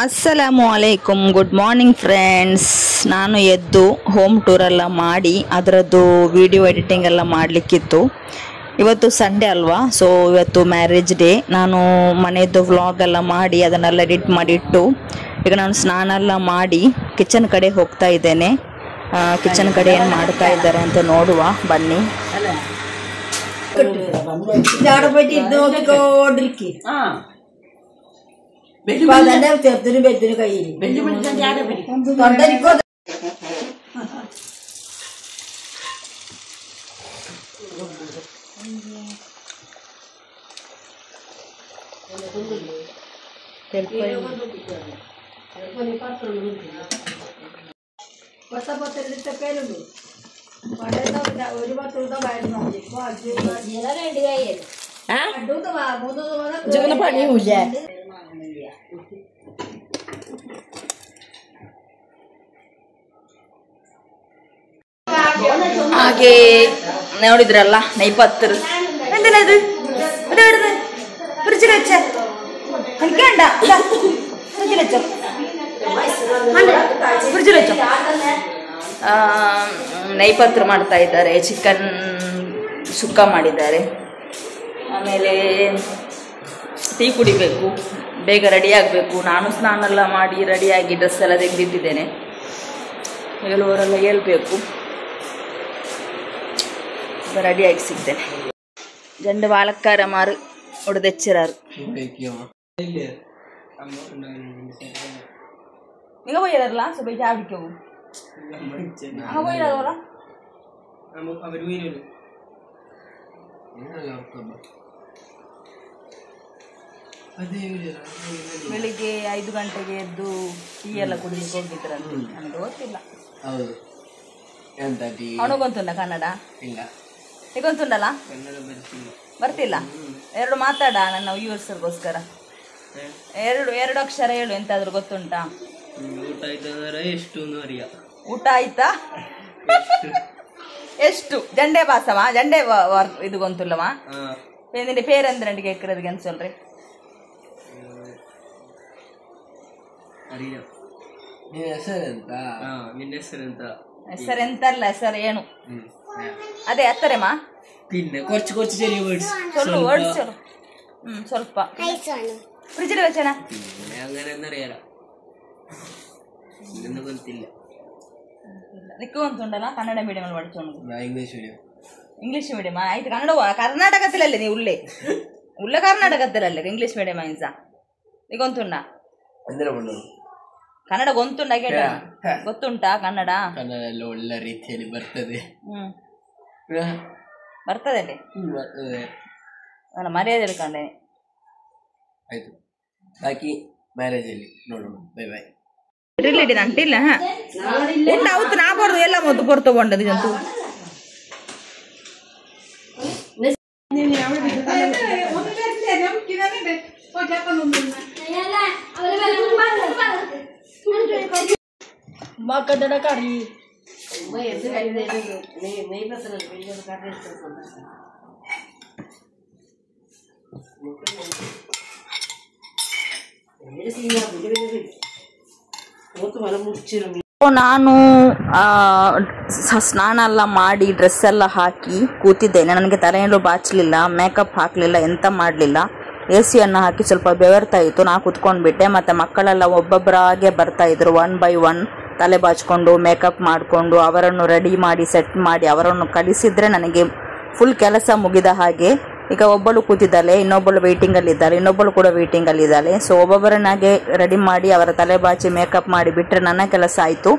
ಅಸ್ಸಲಾಮು ಅಲೈಕುಮ್, good morning friends. ನಾನು ಎದ್ದು home ಟೂರೆಲ್ಲ ಮಾಡಿ ಅದರದ್ದು ವಿಡಿಯೋ ಎಡಿಟಿಂಗ್ ಎಲ್ಲ ಮಾಡಲಿಕ್ಕಿತ್ತು. ಇವತ್ತು ಸಂಡೇ ಅಲ್ವಾ, ಸೊ ಇವತ್ತು ಮ್ಯಾರೇಜ್ ಡೇ. ನಾನು ಮನೆಯದ್ದು ವ್ಲಾಗ್ ಎಲ್ಲ ಮಾಡಿ ಅದನ್ನೆಲ್ಲ ಎಡಿಟ್ ಮಾಡಿಟ್ಟು ಈಗ ನಾನು ಸ್ನಾನ ಎಲ್ಲ ಮಾಡಿ ಕಿಚನ್ ಕಡೆ ಹೋಗ್ತಾ ಇದ್ದೇನೆ. ಕಿಚನ್ ಕಡೆ ಏನು ಮಾಡ್ತಾ ಇದ್ದಾರೆ ಅಂತ ನೋಡುವ ಬನ್ನಿ. ಹಾಗೆ ನೋಡಿದ್ರಲ್ಲ ನೈಪತ್ತರ ಎಂದಿನ ಇದು ಫ್ರಿಜ್ಗೆ ಹಚ್ಚ ಅನ್ಕಂಡ ಫ್ರಿಜ್ಗೆ ಹಚ್ಚ ಫ್ರಿಜ್ಗೆ ಹಚ್ಚ. ನೈಪತ್ರ ಮಾಡ್ತಾ ಇದ್ದಾರೆ, ಚಿಕನ್ ಸುಕ್ಕ ಮಾಡಿದ್ದಾರೆ. ಆಮೇಲೆ ಟೀ ಕುಡಿಬೇಕು, ಬೇಗ ರೆಡಿ ಆಗಬೇಕು. ನಾನು ಸ್ನಾನ ಎಲ್ಲ ಮಾಡಿ ರೆಡಿಯಾಗಿ ಡ್ರೆಸ್ ಎಲ್ಲ ತೆಗೆದಿಟ್ಟಿದ್ದೇನೆ. ಹೇಳುವವರೆಲ್ಲ ಹೇಳ್ಬೇಕು, ರೆಡಿಯಾಗಿ ಸಿಗ್ತೇನೆ. ಜಂಡು ಬಾಲಕ್ಕಾರ ಮಾರು ಹೊಡೆದೆಚ್ಚರಾರು ಈಗ പോയതല്ല സുബൈ ചാടിക്കോ അങ്ങ് പോയതോറ ಬೆಳಿಗ್ಗೆ 5 ಗಂಟೆಗೆ ಎದ್ದು ಟೀ ಎಲ್ಲ ಕುಡಿಲಿಕ್ಕೆ ಹೋಗಿದ್ರಂತೆ. ನನಗೆ ಗೊತ್ತಿಲ್ಲ. ಅವನಿಗೊಂತುಂಡ ಕನ್ನಡ? ಈಗೊಂತುಂಡಲ್ಲ, ಬರ್ತಿಲ್ಲ. 2 ಮಾತಾಡ ನನ್ನ ವ್ಯೂವರ್ಸ್ಗೋಸ್ಕರ. 2 ಅಕ್ಷರ ಹೇಳು, ಎಂತಾದ್ರೂ ಗೊತ್ತುಂಟಾ? ಊಟ ಆಯ್ತಾ? ಎಷ್ಟು ಜಂಡೆ ಬಾಸವಾ ಜಂಡೆ ಇದು ಗೊಂತುಲ್ಲವಾ? ನಿನ್ನ ಪೇರಂದ್ರೆ ನನಗೆ ಕೇಕ್ರದಿಗೆ ಅಂತ சொல்றே. ಹೆಸರೆಂತಲ್ಲ, ಹೆಸರು ಏನು ಅದೇ ಹತ್ತರೆಮಾ ಸ್ವಲ್ಪ ಫ್ರಿಜ್ಗೆ വെച്ചന നിൽക്കുന്നുണ്ടല്ലോ. കന്നഡ മീഡിയം പഠിച്ചോണ്ട് ഇംഗ്ലീഷ് മീഡിയം ആയിട്ട് കന്നഡ കർണാടകത്തിലല്ലേ നീ ഉള്ളേ? ഉള്ള ಕರ್ನಾಟಕದಲ್ಲೇ ಇಂಗ್ಲಿಷ್ ಮೀಡಿಯಂ ಐನ್ಸ ನೀ ಗೊಂತುಂಡ ಕನ್ನಡ ಗೊಂತುಂಡ ಕೇಳ ಗೊತ್ತುಂಟಾ? ಕನ್ನಡ ಒಳ್ಳೆ ರೀತಿಯಲ್ಲಿ ಬರ್ತದೆ. ಬರ್ತದೆ ನಾನು ಮರ್ಯಾದೆ ಹೇಳ್ಕೊಂಡೇನೆ. ಆಯ್ತು, ಬಾಕಿ ಮ್ಯಾರೇಜ್ ಅಲ್ಲಿ ನೋಡೋಣ. Bye bye. ರಿಲೇಟಿವ್ ಅಂಟಿಲ್ಲ ಉಂಟ ಅವತ್ತು ನಾ ಬರ್ದು ಎಲ್ಲ ಮೊತ್ತು ಪೊರ್ತಗೊಂಡದು ಜಂತು ಕನ್ನಡ ಕರಿ ನಾನು ಸ್ನಾನ ಎಲ್ಲ ಮಾಡಿ ಡ್ರೆಸ್ ಎಲ್ಲ ಹಾಕಿ ಕೂತಿದ್ದೇನೆ. ನನಗೆ ತಲೆಯಲ್ಲೂ ಬಾಚಲಿಲ್ಲ, ಮೇಕಪ್ ಹಾಕಲಿಲ್ಲ, ಎಂತ ಮಾಡಲಿಲ್ಲ. ಎಸಿಯನ್ನು ಹಾಕಿ ಸ್ವಲ್ಪ ಬೆವರ್ತಾ ಇತ್ತು. ನಾ ಕೂತ್ಕೊಂಡ್ಬಿಟ್ಟೆ. ಮತ್ತು ಮಕ್ಕಳೆಲ್ಲ ಒಬ್ಬೊಬ್ಬರಾಗೆ ಬರ್ತಾ ಇದ್ರು, 1 by 1 ತಲೆ ಬಾಚಿಕೊಂಡು ಮೇಕಪ್ ಮಾಡಿಕೊಂಡು ಅವರನ್ನು ರೆಡಿ ಮಾಡಿ ಸೆಟ್ ಮಾಡಿ ಅವರನ್ನು ಕಳಿಸಿದ್ರೆ ನನಗೆ ಫುಲ್ ಕೆಲಸ ಮುಗಿದ ಹಾಗೆ. ಈಗ ಒಬ್ಬಳು ಕೂತಿದ್ದಾಳೆ, ಇನ್ನೊಬ್ಬಳು ವೇಟಿಂಗಲ್ಲಿ ಇದ್ದಾಳೆ, ಇನ್ನೊಬ್ಬಳು ಕೂಡ ವೇಟಿಂಗಲ್ಲಿ ಇದ್ದಾಳೆ. ಸೊ ಒಬ್ಬೊಬ್ಬರನ್ನಾಗೆ ರೆಡಿ ಮಾಡಿ ಅವರ ತಲೆ ಬಾಚಿ ಮೇಕಪ್ ಮಾಡಿ ಬಿಟ್ಟರೆ ನನ್ನ ಕೆಲಸ ಆಯಿತು.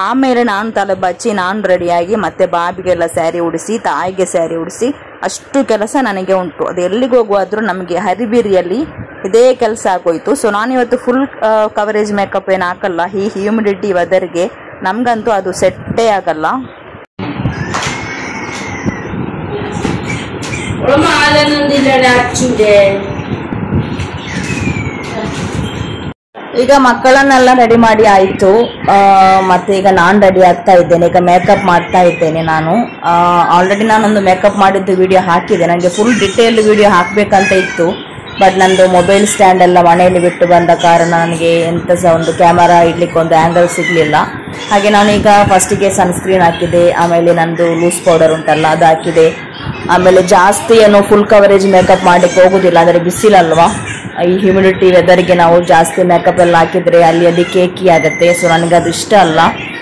ಆಮೇಲೆ ನಾನು ತಲೆ ಬಾಚಿ ನಾನು ರೆಡಿಯಾಗಿ ಮತ್ತೆ ಬಾಬಿಗೆಲ್ಲ ಸ್ಯಾರಿ ಉಡಿಸಿ, ತಾಯಿಗೆ ಸ್ಯಾರಿ ಉಡಿಸಿ, ಅಷ್ಟು ಕೆಲಸ ನನಗೆ ಉಂಟು. ಅದು ಎಲ್ಲಿಗೆ ಹೋಗುವಾದರೂ ನಮಗೆ ಹರಿಬಿರಿಯಲ್ಲಿ ಇದೇ ಕೆಲಸ ಆಗೋಯ್ತು. ಸೊ ನಾನಿವತ್ತು ಫುಲ್ ಕವರೇಜ್ ಮೇಕಪ್ ಏನು ಹಾಕಲ್ಲ. ಈ ಹ್ಯೂಮಿಡಿಟಿ ವೆದರ್ಗೆ ನಮಗಂತೂ ಅದು ಸೆಟ್ಟೇ ಆಗಲ್ಲ. ಈಗ ಮಕ್ಕಳನ್ನೆಲ್ಲ ರೆಡಿ ಮಾಡಿ ಆಯಿತು. ಮತ್ತೆ ಈಗ ನಾನು ರೆಡಿ ಆಗ್ತಾ ಇದ್ದೇನೆ. ಈಗ ಮೇಕಪ್ ಮಾಡ್ತಾ ಇದ್ದೇನೆ. ನಾನು ಆಲ್ರೆಡಿ ನಾನೊಂದು ಮೇಕಪ್ ಮಾಡಿದ್ದು ವಿಡಿಯೋ ಹಾಕಿದೆ. ನನಗೆ ಫುಲ್ ಡಿಟೇಲ್ ವಿಡಿಯೋ ಹಾಕಬೇಕಂತ ಇತ್ತು. ಬಟ್ ನಂದು ಮೊಬೈಲ್ ಸ್ಟ್ಯಾಂಡ್ ಎಲ್ಲ ಮನೆಯಲ್ಲಿ ಬಿಟ್ಟು ಬಂದ ಕಾರಣ ನನಗೆ ಎಂತ ಸಹ ಒಂದು ಕ್ಯಾಮರಾ ಇಡ್ಲಿಕ್ಕೆ ಒಂದು ಆ್ಯಂಗಲ್ ಸಿಗಲಿಲ್ಲ. ಹಾಗೆ ನಾನೀಗ ಫಸ್ಟಿಗೆ ಸನ್ಸ್ಕ್ರೀನ್ ಹಾಕಿದೆ, ಆಮೇಲೆ ನಂದು ಲೂಸ್ ಪೌಡರ್ ಉಂಟಲ್ಲ ಅದು ಹಾಕಿದೆ. ಆಮೇಲೆ ಜಾಸ್ತಿ ಏನು ಫುಲ್ ಕವರೇಜ್ ಮೇಕಪ್ ಮಾಡಲಿಕ್ಕೆ ಹೋಗೋದಿಲ್ಲ, ಅಂದರೆ ಬಿಸಿಲಲ್ವಾ, ಈ ಹ್ಯೂಮಿಡಿಟಿ ವೆದರ್ಗೆ ನಾವು ಜಾಸ್ತಿ ಮೇಕಪ್ ಎಲ್ಲ ಹಾಕಿದರೆ ಅಲ್ಲಿ ಕೇಕಿ ಆಗುತ್ತೆ. ಸೊ ನನಗದು ಇಷ್ಟ ಅಲ್ಲ,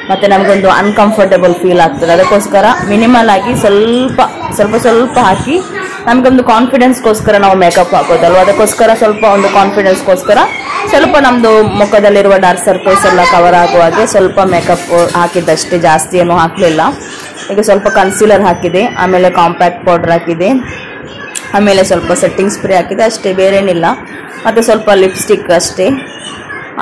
ಮತ್ತು ನಮಗೊಂದು ಅನ್ಕಂಫರ್ಟೇಬಲ್ ಫೀಲ್ ಆಗ್ತದೆ. ಅದಕ್ಕೋಸ್ಕರ ಮಿನಿಮಲ್ ಆಗಿ ಸ್ವಲ್ಪ ಹಾಕಿ ನಮಗೊಂದು ಕಾನ್ಫಿಡೆನ್ಸ್ಗೋಸ್ಕರ ನಾವು ಮೇಕಪ್ ಹಾಕೋದಲ್ವ, ಅದಕ್ಕೋಸ್ಕರ ಸ್ವಲ್ಪ ಒಂದು ಕಾನ್ಫಿಡೆನ್ಸ್ಗೋಸ್ಕರ ಸ್ವಲ್ಪ ನಮ್ಮದು ಮುಖದಲ್ಲಿರುವ ಡಾರ್ಕ್ ಸರ್ಕಲ್ಸ್ ಎಲ್ಲ ಕವರ್ ಆಗುವ ಹಾಗೆ ಸ್ವಲ್ಪ ಮೇಕಪ್ ಹಾಕಿದ್ದಷ್ಟೇ, ಜಾಸ್ತಿ ಏನೂ ಹಾಕಲಿಲ್ಲ. ಈಗ ಸ್ವಲ್ಪ ಕನ್ಸೀಲರ್ ಹಾಕಿದೆ, ಆಮೇಲೆ ಕಾಂಪ್ಯಾಕ್ಟ್ ಪೌಡರ್ ಹಾಕಿದೆ, ಆಮೇಲೆ ಸ್ವಲ್ಪ ಸೆಟ್ಟಿಂಗ್ ಸ್ಪ್ರೇ ಹಾಕಿದೆ ಅಷ್ಟೇ, ಬೇರೇನಿಲ್ಲ. ಮತ್ತು ಸ್ವಲ್ಪ ಲಿಪ್ಸ್ಟಿಕ್ ಅಷ್ಟೇ.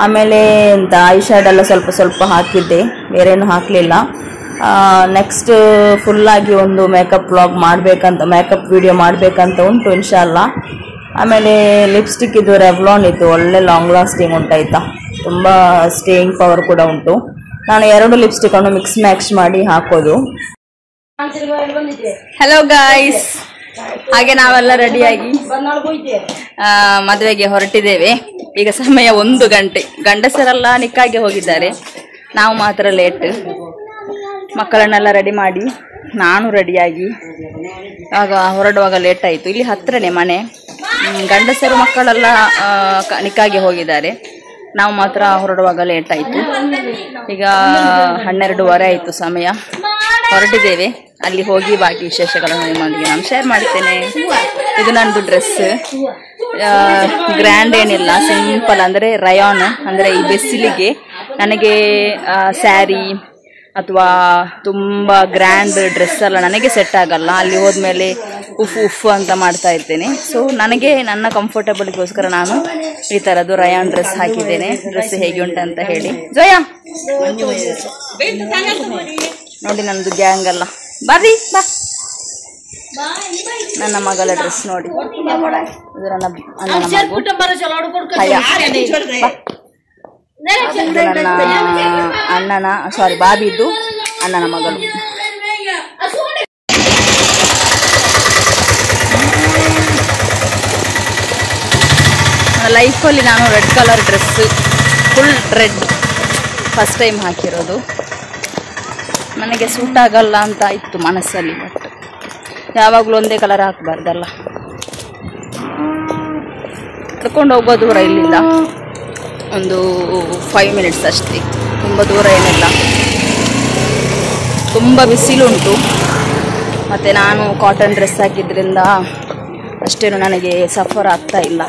ಆಮೇಲೆ ಎಂತ ಐ ಶ್ಯಾಡ್ ಎಲ್ಲ ಸ್ವಲ್ಪ ಹಾಕಿದ್ದೆ, ಬೇರೇನು ಹಾಕಲಿಲ್ಲ. ನೆಕ್ಸ್ಟ್ ಫುಲ್ಲಾಗಿ ಒಂದು ಮೇಕಪ್ ವ್ಲಾಗ್ ಮಾಡಬೇಕಂತ, ಮೇಕಪ್ ವಿಡಿಯೋ ಮಾಡಬೇಕಂತ ಉಂಟು ಇನ್ಶಾಲ್ಲಾ. ಆಮೇಲೆ ಲಿಪ್ಸ್ಟಿಕ್ ಇದು ರೆವ್ಲಾನ್ ಇತ್ತು, ಒಳ್ಳೆ ಲಾಂಗ್ ಲಾಸ್ಟಿಂಗ್ ಉಂಟಾಯ್ತಾ, ತುಂಬ ಸ್ಟೇಯಿಂಗ್ ಪವರ್ ಕೂಡ ಉಂಟು. ನಾನು 2 ಲಿಪ್ಸ್ಟಿಕ್ಕನ್ನು ಮಿಕ್ಸ್ ಮ್ಯಾಚ್ ಮಾಡಿ ಹಾಕೋದು. ಹಲೋ ಗಾಯ್ಸ್, ಹಾಗೆ ನಾವೆಲ್ಲ ರೆಡಿಯಾಗಿ ಮದುವೆಗೆ ಹೊರಟಿದ್ದೇವೆ. ಈಗ ಸಮಯ 1 ಗಂಟೆ. ಗಂಡಸರೆಲ್ಲ ನಿಕ್ಕಾಗಿ ಹೋಗಿದ್ದಾರೆ, ನಾವು ಮಾತ್ರ ಲೇಟ್. ಮಕ್ಕಳನ್ನೆಲ್ಲ ರೆಡಿ ಮಾಡಿ ನಾನು ರೆಡಿಯಾಗಿ ಆಗ ಹೊರಡುವಾಗ ಲೇಟ್ ಆಯಿತು. ಇಲ್ಲಿ ಹತ್ತಿರನೇ ಮನೆ. ಗಂಡಸರು ಮಕ್ಕಳೆಲ್ಲ ನಿಕ್ಕಾಗಿ ಹೋಗಿದ್ದಾರೆ, ನಾವು ಮಾತ್ರ ಹೊರಡುವಾಗ ಲೇಟ್ ಆಯಿತು. ಈಗ 12:15 ಆಯಿತು ಸಮಯ. ಹೊರಟಿದ್ದೇವೆ, ಅಲ್ಲಿ ಹೋಗಿ ಬಾಕಿ ವಿಶೇಷಗಳನ್ನು ನಿಮ್ಮೊಂದಿಗೆ ನಾನು ಶೇರ್ ಮಾಡ್ತೇನೆ. ಇದು ನನ್ನದು ಡ್ರೆಸ್, ಗ್ರ್ಯಾಂಡ್ ಏನಿಲ್ಲ, ಸಿಂಪಲ್, ಅಂದರೆ ರಯಾನ್. ಅಂದರೆ ಈ ಬಿಸಿಲಿಗೆ ನನಗೆ ಸ್ಯಾರಿ ಅಥವಾ ತುಂಬ ಗ್ರ್ಯಾಂಡ್ ಡ್ರೆಸ್ ಎಲ್ಲ ನನಗೆ ಸೆಟ್ ಆಗಲ್ಲ. ಅಲ್ಲಿ ಹೋದ್ಮೇಲೆ ಉಫ್ ಅಂತ ಮಾಡ್ತಾ ಇರ್ತೇನೆ. ಸೊ ನನಗೆ ನನ್ನ ಕಂಫರ್ಟಬಲ್ಗೋಸ್ಕರ ನಾನು ಈ ಥರದ್ದು ರಯಾನ್ ಡ್ರೆಸ್ ಹಾಕಿದ್ದೇನೆ. ಡ್ರೆಸ್ ಹೇಗೆ ಉಂಟಂತ ಹೇಳಿ. ಜಯ ನೋಡಿ, ನನ್ನದು ಗ್ಯಾಂಗ್ ಎಲ್ಲ ಬರ್ರಿ ಬಾ. ನನ್ನ ಮಗಳ ಡ್ರೆಸ್ ನೋಡಿ, ಇದು ನನ್ನ ಅಣ್ಣನ ಮಗು ಹಯ. ನನ್ನ ಅಣ್ಣನ ಬಾಬಿದ್ದು ಅಣ್ಣನ ಮಗಳು. ನನ್ನ ಲೈಫಲ್ಲಿ ನಾನು red colour dress, full red first time ಹಾಕಿರೋದು. ನನಗೆ ಸೂಟ್ ಆಗಲ್ಲ ಅಂತ ಇತ್ತು ಮನಸ್ಸಲ್ಲಿ, ಬಟ್ ಯಾವಾಗಲೂ ಒಂದೇ ಕಲರ್ ಹಾಕಬಾರ್ದಲ್ಲ. ತಗೊಂಡು ಹೋಗೋ ದೂರ ಇಲ್ಲಿಂದ ಒಂದು 5 ಮಿನಿಟ್ಸ್ ಅಷ್ಟೇ, ತುಂಬ ದೂರ ಏನಿಲ್ಲ. ತುಂಬ ಬಿಸಿಲುಂಟು, ಮತ್ತು ನಾನು ಕಾಟನ್ ಡ್ರೆಸ್ ಹಾಕಿದ್ರಿಂದ ಅಷ್ಟೇನು ನನಗೆ ಸಫರ್ ಆಗ್ತಾ ಇಲ್ಲ,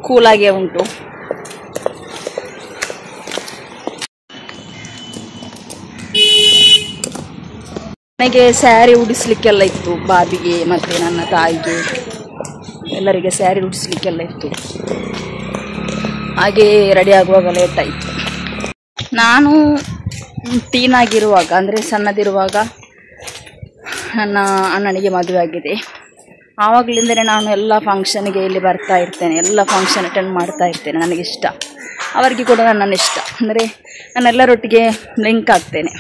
ಕೂಲಾಗೇ ಉಂಟು. ನನಗೆ ಸ್ಯಾರಿ ಉಡಿಸ್ಲಿಕ್ಕೆಲ್ಲ ಇತ್ತು, ಬಾಬಿಗೆ ಮತ್ತು ನನ್ನ ತಾಯಿಗೆ ಎಲ್ಲರಿಗೆ ಸ್ಯಾರಿ ಉಡಿಸ್ಲಿಕ್ಕೆಲ್ಲ ಇತ್ತು. ಹಾಗೆ ರೆಡಿ ಆಗುವಾಗ ಲೇಟ್ ಆಯಿತು. ನಾನು ಟೀನಾಗಿರುವಾಗ, ಅಂದರೆ ಸಣ್ಣದಿರುವಾಗ ನನ್ನ ಅಣ್ಣನಿಗೆ ಮದುವೆ ಆಗಿದೆ. ಆವಾಗಲಿಂದಲೇ ನಾನು ಎಲ್ಲ ಫಂಕ್ಷನ್ಗೆ ಇಲ್ಲಿ ಬರ್ತಾ ಇರ್ತೇನೆ, ಎಲ್ಲ ಫಂಕ್ಷನ್ ಅಟೆಂಡ್ ಮಾಡ್ತಾ ಇರ್ತೇನೆ. ನನಗಿಷ್ಟ, ಅವರಿಗೆ ಕೂಡ ನನ್ನನ್ನು ಇಷ್ಟ. ಅಂದರೆ ನಾನೆಲ್ಲರೊಟ್ಟಿಗೆ ಲಿಂಕ್ ಆಗ್ತೇನೆ,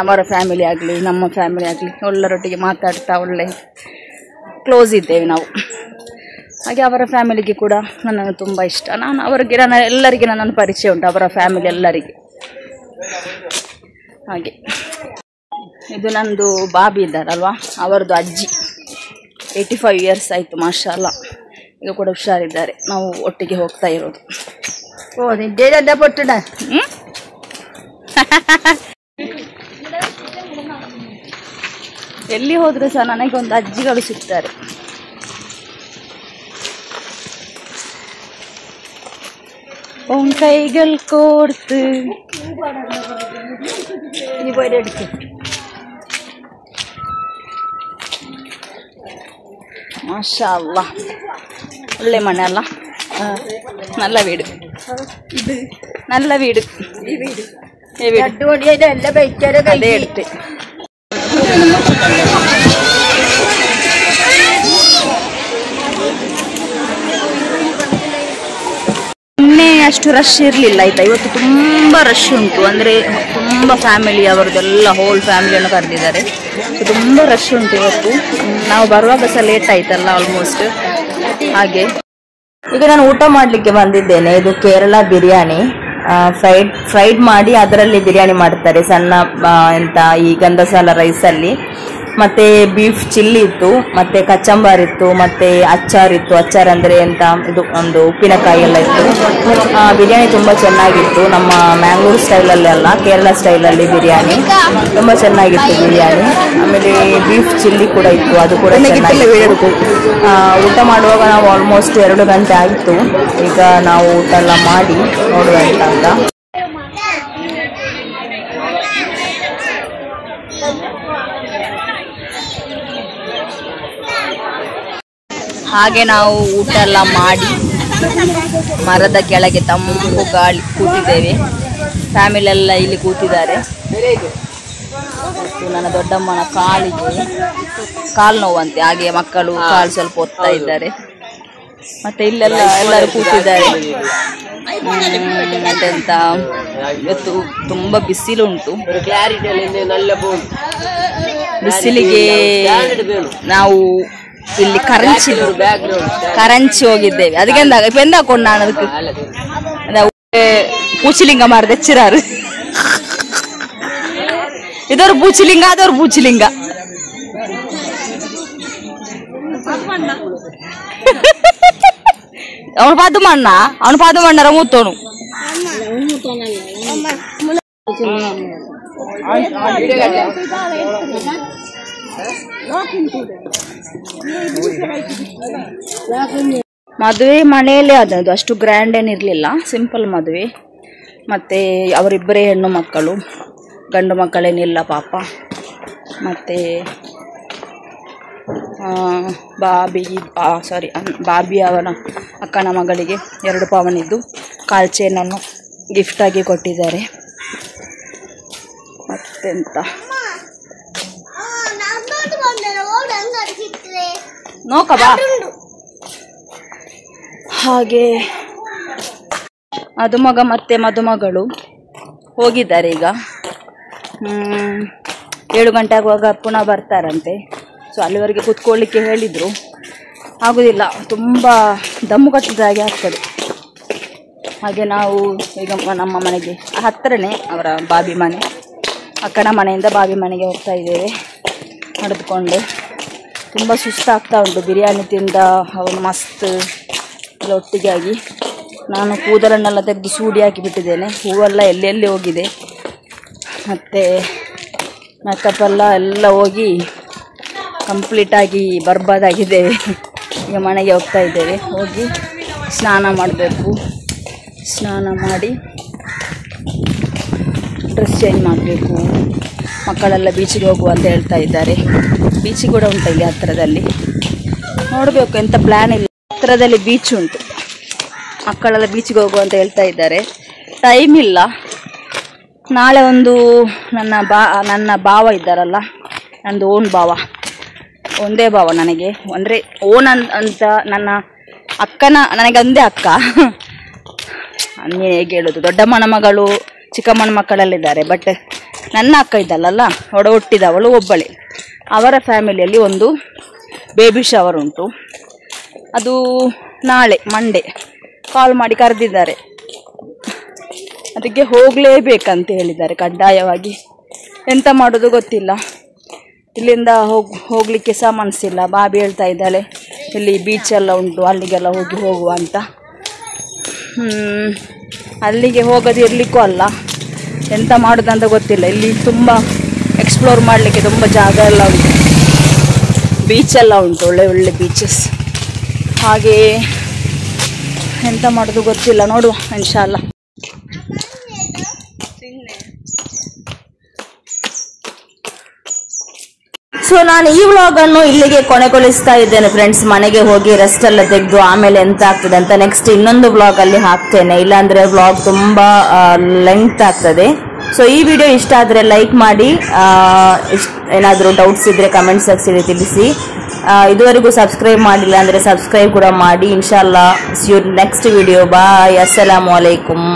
ಅವರ ಫ್ಯಾಮಿಲಿ ಆಗಲಿ ನಮ್ಮ ಫ್ಯಾಮಿಲಿ ಆಗಲಿ, ಎಲ್ಲರೊಟ್ಟಿಗೆ ಮಾತಾಡ್ತಾ ಒಳ್ಳೆ ಕ್ಲೋಸ್ ಇದ್ದೇವೆ ನಾವು. ಹಾಗೆ ಅವರ ಫ್ಯಾಮಿಲಿಗೆ ಕೂಡ ನನ್ನನ್ನು ತುಂಬ ಇಷ್ಟ. ಎಲ್ಲರಿಗೆ ನನ್ನನ್ನು ಪರಿಚಯ ಉಂಟು, ಅವರ ಫ್ಯಾಮಿಲಿ ಎಲ್ಲರಿಗೆ. ಹಾಗೆ ಇದು ನಂದು ಬಾಬಿ ಇದ್ದಾರಲ್ವ, ಅವರದ್ದು ಅಜ್ಜಿ. 85 ಇಯರ್ಸ್ ಆಯಿತು, ಮಾಷಾಲ್ಲ. ಈಗ ಕೂಡ ಹುಷಾರಿದ್ದಾರೆ. ನಾವು ಒಟ್ಟಿಗೆ ಹೋಗ್ತಾ ಇರೋದು. ಎಲ್ಲಿ ಹೋದರೂ ಸಹ ನನಗೆ ಒಂದು ಅಜ್ಜಿಗಳು ಸಿಗ್ತಾರೆ. உன் கைகள் கோர்த்து நீ போய் எடுத்து. ಮಾಷಾ ಅಲ್ಲಾ, ಒಳ್ಳೆ ಮನೆ ಅಲ್ಲ, നല്ല വീട്, നല്ല വീട്. ಅದೇ എടുത്ത് ಅಷ್ಟು ರಶ್ ಇರಲಿಲ್ಲ ಆಯ್ತಾ. ಇವತ್ತು ತುಂಬ ರಶ್ ಉಂಟು, ಅಂದರೆ ತುಂಬ ಫ್ಯಾಮಿಲಿ ಅವರದೆಲ್ಲ ಹೋಲ್ ಫ್ಯಾಮಿಲಿಯನ್ನು ಕರೆದಿದ್ದಾರೆ. ತುಂಬ ರಶ್ ಉಂಟು ಇವತ್ತು. ನಾವು ಬರುವಾಗ ಸಹ ಲೇಟ್ ಆಯ್ತಲ್ಲ, ಆಲ್ಮೋಸ್ಟ್ ಹಾಗೆ ಈಗ ನಾನು ಊಟ ಮಾಡಲಿಕ್ಕೆ ಬಂದಿದ್ದೇನೆ. ಇದು ಕೇರಳ ಬಿರಿಯಾನಿ, ಫ್ರೈಡ್ ಮಾಡಿ ಅದರಲ್ಲಿ ಬಿರಿಯಾನಿ ಮಾಡ್ತಾರೆ ಸಣ್ಣ ಎಂತ ಈ ಗಂಧಸಾಲ ರೈಸಲ್ಲಿ. ಮತ್ತೆ ಬೀಫ್ ಚಿಲ್ಲಿ ಇತ್ತು, ಮತ್ತೆ ಕಚಂಬಾರ್ ಇತ್ತು, ಮತ್ತೆ ಅಚ್ಚಾರ್ ಇತ್ತು. ಅಚ್ಚಾರ್ ಅಂದ್ರೆ ಎಂತ ಇದು ಒಂದು ಉಪ್ಪಿನಕಾಯಿ ಎಲ್ಲ ಇತ್ತು. ಬಿರಿಯಾನಿ ತುಂಬಾ ಚೆನ್ನಾಗಿತ್ತು. ನಮ್ಮ ಮ್ಯಾಂಗ್ಳೂರ್ ಸ್ಟೈಲಲ್ಲಿ ಅಲ್ಲ, ಕೇರಳ ಸ್ಟೈಲಲ್ಲಿ ಬಿರಿಯಾನಿ ತುಂಬಾ ಚೆನ್ನಾಗಿತ್ತು ಬಿರಿಯಾನಿ. ಆಮೇಲೆ ಬೀಫ್ ಚಿಲ್ಲಿ ಕೂಡ ಇತ್ತು, ಅದು ಕೂಡ ಚೆನ್ನಾಗಿತ್ತು. ಊಟ ಮಾಡುವಾಗ ನಾವು ಆಲ್ಮೋಸ್ಟ್ 2 ಗಂಟೆ ಆಯಿತು. ಈಗ ನಾವು ಊಟ ಎಲ್ಲ ಮಾಡಿ ನೋಡುವ ಅಂತ. ಹಾಗೆ ನಾವು ಊಟ ಎಲ್ಲ ಮಾಡಿ ಮರದ ಕೆಳಗೆ ತಂಪು ಗಾಳಿ ಕೂತಿದ್ದೇವೆ. ಫ್ಯಾಮಿಲಿ ಎಲ್ಲ ಇಲ್ಲಿ ಕೂತಿದ್ದಾರೆ. ನನ್ನ ದೊಡ್ಡಮ್ಮನ ಕಾಲು ನೋವಂತೆ, ಹಾಗೆ ಮಕ್ಕಳು ಕಾಲು ಸ್ವಲ್ಪ ಒತ್ತಾ ಇದ್ದಾರೆ. ಮತ್ತೆ ಇಲ್ಲೆಲ್ಲ ಎಲ್ಲರೂ ಕೂತಿದ್ದಾರೆ. ಮತ್ತೆಂತ ಇವತ್ತು ತುಂಬಾ ಬಿಸಿಲುಂಟು. ಬಿಸಿಲಿಗೆ ನಾವು ಇಲ್ಲಿ ಕರಂಚಿ ಹೋಗಿದ್ದೇವೆ. ಅದಕ್ಕೆ ಪೆಂದಾಕೊಂಡು ನಾನು ಅದಕ್ಕೆ ಪೂಚಿಲಿಂಗ ಮಾಡಿದೆ ಚಿರಾರು. ಇದವ್ರು ಪೂಚಿಲಿಂಗ, ಅದವ್ರು ಪೂಚಿಲಿಂಗ. ಅವನು ಪಾದು ಮಣ್ಣರ ಮೂತೋನು. ಮದುವೆ ಮನೆಯಲ್ಲೇ ಆದದ್ದು, ಅಷ್ಟು ಗ್ರ್ಯಾಂಡ್ ಏನಿರಲಿಲ್ಲ, ಸಿಂಪಲ್ ಮದುವೆ. ಮತ್ತೆ ಅವರಿಬ್ಬರೇ ಹೆಣ್ಣು ಮಕ್ಕಳು, ಗಂಡು ಮಕ್ಕಳೇನಿಲ್ಲ ಪಾಪ. ಮತ್ತೆ ಬಾಬಿ ಅವನ ಅಕ್ಕನ ಮಗಳಿಗೆ 2 ಪವನಿದ್ದು ಕಾಲ್ ಚೈನನ್ನು ಗಿಫ್ಟಾಗಿ ಕೊಟ್ಟಿದ್ದಾರೆ. ಮತ್ತೆಂತ ನೋಕಬಾ. ಹಾಗೆ ಮದುಮಗ ಮತ್ತೆ ಮದುಮಗಳು ಹೋಗಿದ್ದಾರೆ. ಈಗ 7 ಗಂಟೆ ಆಗುವಾಗ ಪುನಃ ಬರ್ತಾರಂತೆ. ಸೊ ಅಲ್ಲಿವರೆಗೆ ಕೂತ್ಕೊಳ್ಳಿಕ್ಕೆ ಹೇಳಿದರು, ಆಗೋದಿಲ್ಲ, ತುಂಬ ದಮ್ಮು ಕಟ್ಟಿದ ಹಾಗೆ ಆಗ್ತದೆ. ಹಾಗೆ ನಾವು ಈಗ ನಮ್ಮ ಮನೆಗೆ ಹತ್ತಿರನೇ ಅವರ ಬಾಬಿ ಮನೆ, ಅಕ್ಕನ ಮನೆಯಿಂದ ಬಾಬಿ ಮನೆಗೆ ಹೋಗ್ತಾ ಇದ್ದೇವೆ ನಡೆದುಕೊಂಡು. ತುಂಬ ಸುಸ್ತಾಗ್ತಾ ಉಂಟು, ಬಿರಿಯಾನಿ ತಿಂದ ಅವನು ಮಸ್ತ್ ಎಲ್ಲ ಒಟ್ಟಿಗೆ ಆಗಿ. ನಾನು ಕೂದಲನ್ನೆಲ್ಲ ತೆಗೆದು ಸೂಡಿ ಹಾಕಿಬಿಟ್ಟಿದ್ದೇನೆ, ಹೂವೆಲ್ಲ ಎಲ್ಲೆಲ್ಲಿ ಹೋಗಿದೆ. ಮತ್ತು ಮೇಕಪ್ ಎಲ್ಲ ಹೋಗಿ ಕಂಪ್ಲೀಟಾಗಿ ಬರ್ಬಾದಾಗಿದ್ದೇವೆ. ಈಗ ಮನೆಗೆ ಹೋಗ್ತಾ ಇದ್ದೇವೆ. ಹೋಗಿ ಸ್ನಾನ ಮಾಡಬೇಕು. ಸ್ನಾನ ಮಾಡಿ ಡ್ರೆಸ್ ಚೇಂಜ್ ಮಾಡಬೇಕು. ಮಕ್ಕಳೆಲ್ಲ ಬೀಚಿಗೆ ಹೋಗುವ ಅಂತ ಹೇಳ್ತಾ ಇದ್ದಾರೆ. ಬೀಚ್ ಕೂಡ ಉಂಟು ಇಲ್ಲಿ ಹತ್ತಿರದಲ್ಲಿ, ನೋಡಬೇಕು, ಎಂಥ ಪ್ಲ್ಯಾನ್ ಇಲ್ಲ. ಹತ್ತಿರದಲ್ಲಿ ಬೀಚ್ ಉಂಟು, ಮಕ್ಕಳೆಲ್ಲ ಬೀಚಿಗೆ ಹೋಗುವ ಅಂತ ಹೇಳ್ತಾ ಇದ್ದಾರೆ. ಟೈಮ್ ಇಲ್ಲ. ನಾಳೆ ಒಂದು ನನ್ನ ಭಾವ ಇದ್ದಾರಲ್ಲ, ನಂದು ಓನ್ ಭಾವ, ಒಂದೇ ಭಾವ ನನಗೆ, ಅಂದರೆ ಓನ್ ಅಂತ ನನ್ನ ಅಕ್ಕನ, ನನಗೆ ಒಂದೇ ಅಕ್ಕ. ಅನ್ನೇ ಹೇಗೆ ಹೇಳೋದು, ದೊಡ್ಡಮ್ಮನ ಮಗಳು ಚಿಕ್ಕಮ್ಮನ ಮಕ್ಕಳಲ್ಲಿದ್ದಾರೆ. ಬಟ್ ನನ್ನ ಅಕ್ಕ ಇದ್ದಲ್ಲ, ಹುಟ್ಟಿದವಳು ಒಬ್ಬಳೆ. ಅವರ ಫ್ಯಾಮಿಲಿಯಲ್ಲಿ ಒಂದು ಬೇಬಿ ಶವರ್ ಉಂಟು. ಅದು ನಾಳೆ ಮಂಡೇ ಕಾಲ್ ಮಾಡಿ ಕರೆದಿದ್ದಾರೆ. ಅದಕ್ಕೆ ಹೋಗಲೇಬೇಕಂತ ಹೇಳಿದ್ದಾರೆ ಕಡ್ಡಾಯವಾಗಿ. ಎಂತ ಮಾಡೋದು ಗೊತ್ತಿಲ್ಲ. ಇಲ್ಲಿಂದ ಹೋಗಲಿಕ್ಕೆ ಸಹ ಮನಸ್ಸಿಲ್ಲ. ಬಾಬಿ ಹೇಳ್ತಾ ಇದ್ದಾಳೆ ಇಲ್ಲಿ ಬೀಚೆಲ್ಲ ಉಂಟು, ಅಲ್ಲಿಗೆಲ್ಲ ಹೋಗುವ ಅಂತ. ಅಲ್ಲಿಗೆ ಹೋಗೋದಿರಲಿಕ್ಕೂ ಅಲ್ಲ, ಎಂತ ಮಾಡೋದಂತ ಗೊತ್ತಿಲ್ಲ. ಇಲ್ಲಿ ತುಂಬ ಎಕ್ಸ್ಪ್ಲೋರ್ ಮಾಡಲಿಕ್ಕೆ ತುಂಬ ಜಾಗ ಎಲ್ಲ ಉಂಟು, ಬೀಚೆಲ್ಲ ಉಂಟು, ಒಳ್ಳೆ ಒಳ್ಳೆ ಬೀಚಸ್. ಹಾಗೆ ಎಂತ ಮಾಡೋದು ಗೊತ್ತಿಲ್ಲ, ನೋಡುವ ಇನ್ಶಾಲ್ಲ. ಸೊ ನಾನು ಈ ವ್ಲಾಗನ್ನು ಇಲ್ಲಿಗೆ ಕೊನೆಗೊಳಿಸ್ತಾ ಇದ್ದೇನೆ ಫ್ರೆಂಡ್ಸ್. ಮನೆಗೆ ಹೋಗಿ ರೆಸ್ಟ್ ಎಲ್ಲ ತೆಗೆದು ಆಮೇಲೆ ಎಂತ ಆಗ್ತದೆ ಅಂತ ನೆಕ್ಸ್ಟ್ ಇನ್ನೊಂದು ವ್ಲಾಗಲ್ಲಿ ಹಾಕ್ತೇನೆ. ಇಲ್ಲಾಂದರೆ ವ್ಲಾಗ್ ತುಂಬ ಲೆಂತ್ ಆಗ್ತದೆ. ಸೊ ಈ ವಿಡಿಯೋ ಇಷ್ಟ ಆದರೆ ಲೈಕ್ ಮಾಡಿ, ಏನಾದರೂ ಡೌಟ್ಸ್ ಇದ್ದರೆ ಕಮೆಂಟ್ ಸೆಕ್ಷನ್ ತಿಳಿಸಿ. ಇದುವರೆಗೂ ಸಬ್ಸ್ಕ್ರೈಬ್ ಮಾಡಿಲ್ಲ ಅಂದರೆ ಸಬ್ಸ್ಕ್ರೈಬ್ ಕೂಡ ಮಾಡಿ. ಇನ್ಶಾಲ್ಲಾ see you next video. Bye, ಅಸ್ಸಲಾಮು ಅಲೈಕುಮ್.